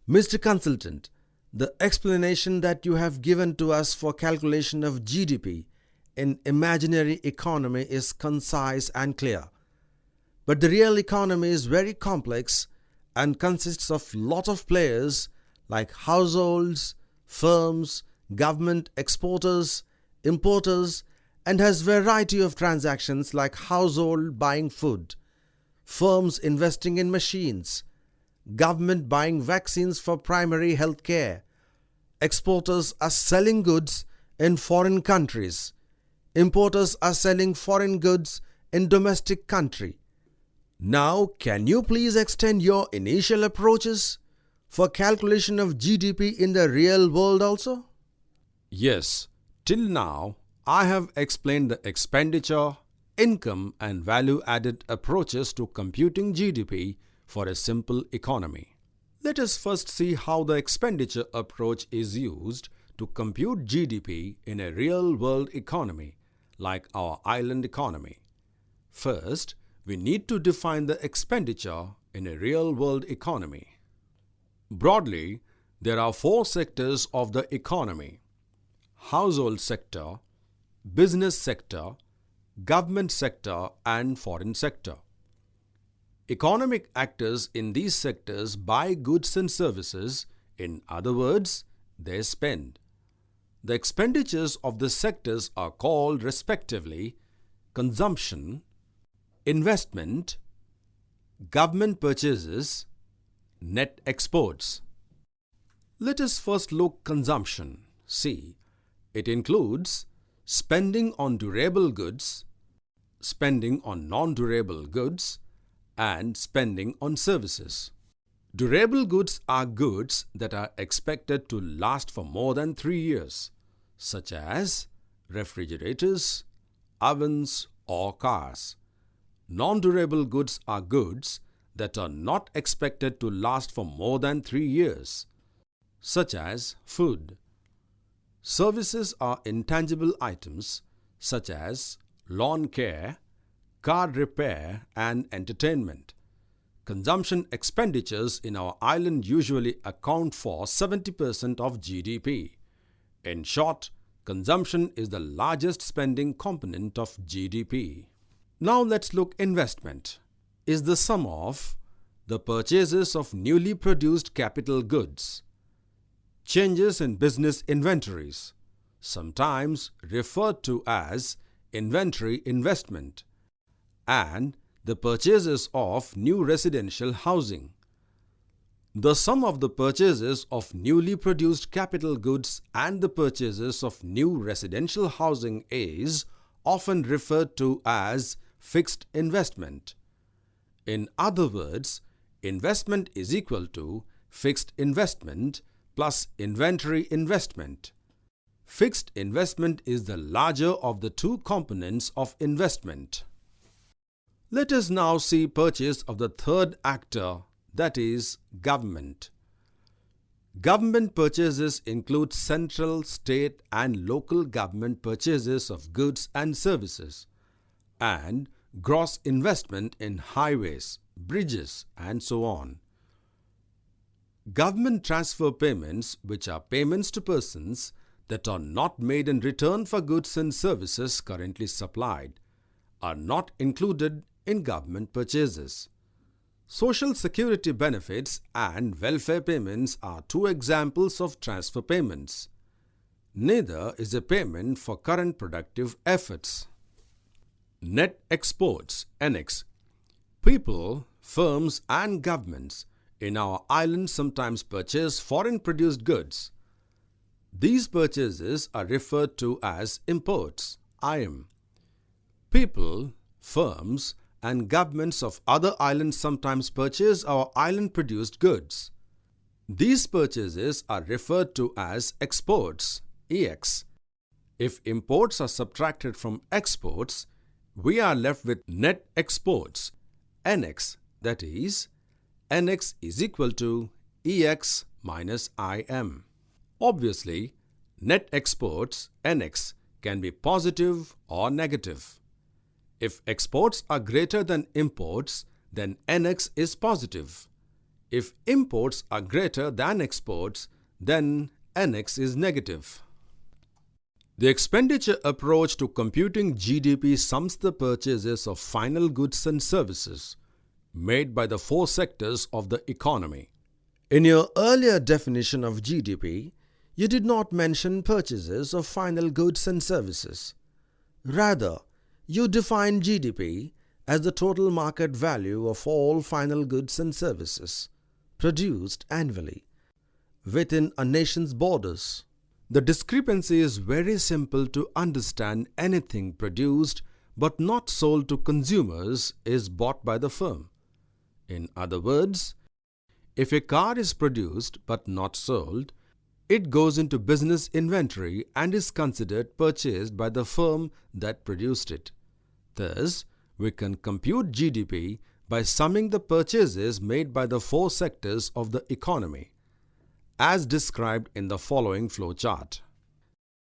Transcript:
Mr. Consultant, the explanation that you have given to us for calculation of GDP in imaginary economy is concise and clear. But the real economy is very complex and consists of lot of players like households, firms, government, exporters, importers, and has variety of transactions like household buying food, firms investing in machines, government buying vaccines for primary health care, exporters are selling goods in foreign countries, importers are selling foreign goods in domestic country. Now, can you please extend your initial approaches for calculation of GDP in the real world also? Yes, till now I have explained the expenditure, income and value-added approaches to computing GDP for a simple economy. Let us first see how the expenditure approach is used to compute GDP in a real-world economy like our island economy. First, we need to define the expenditure in a real-world economy. Broadly, there are four sectors of the economy: household sector, business sector, government sector and foreign sector. Economic actors in these sectors buy goods and services, in other words, they spend. The expenditures of the sectors are called respectively consumption, investment, government purchases, net exports. Let us first look consumption. See, it includes spending on durable goods, spending on non-durable goods, and spending on services. Durable goods are goods that are expected to last for more than 3 years, such as refrigerators, ovens, or cars. Non-durable goods are goods that are not expected to last for more than 3 years, such as food. Services are intangible items such as lawn care, car repair and entertainment. Consumption expenditures in our island usually account for 70% of GDP. In short, consumption is the largest spending component of GDP. Now let's look investment. Is the sum of the purchases of newly produced capital goods, changes in business inventories, sometimes referred to as inventory investment, and the purchases of new residential housing. The sum of the purchases of newly produced capital goods and the purchases of new residential housing is often referred to as fixed investment. In other words, investment is equal to fixed investment plus inventory investment. Fixed investment is the larger of the two components of investment. Let us now see purchase of the third actor, that is, government. Government purchases include central, state and local government purchases of goods and services, and gross investment in highways, bridges and so on. Government transfer payments, which are payments to persons that are not made in return for goods and services currently supplied, are not included in government purchases. Social security benefits and welfare payments are two examples of transfer payments. Neither is a payment for current productive efforts. Net exports, NX. People, firms and governments in our island sometimes purchase foreign produced goods. These purchases are referred to as imports, IM. People, firms and governments of other islands sometimes purchase our island-produced goods. These purchases are referred to as exports, EX. If imports are subtracted from exports, we are left with net exports, NX, that is, NX is equal to EX minus IM. Obviously, net exports, NX, can be positive or negative. If exports are greater than imports, then NX is positive. If imports are greater than exports, then NX is negative. The expenditure approach to computing GDP sums the purchases of final goods and services made by the four sectors of the economy. In your earlier definition of GDP, you did not mention purchases of final goods and services. Rather, you defined GDP as the total market value of all final goods and services produced annually within a nation's borders. The discrepancy is very simple to understand. Anything produced but not sold to consumers is bought by the firm. In other words, if a car is produced but not sold, it goes into business inventory and is considered purchased by the firm that produced it. Thus, we can compute GDP by summing the purchases made by the four sectors of the economy, as described in the following flow chart.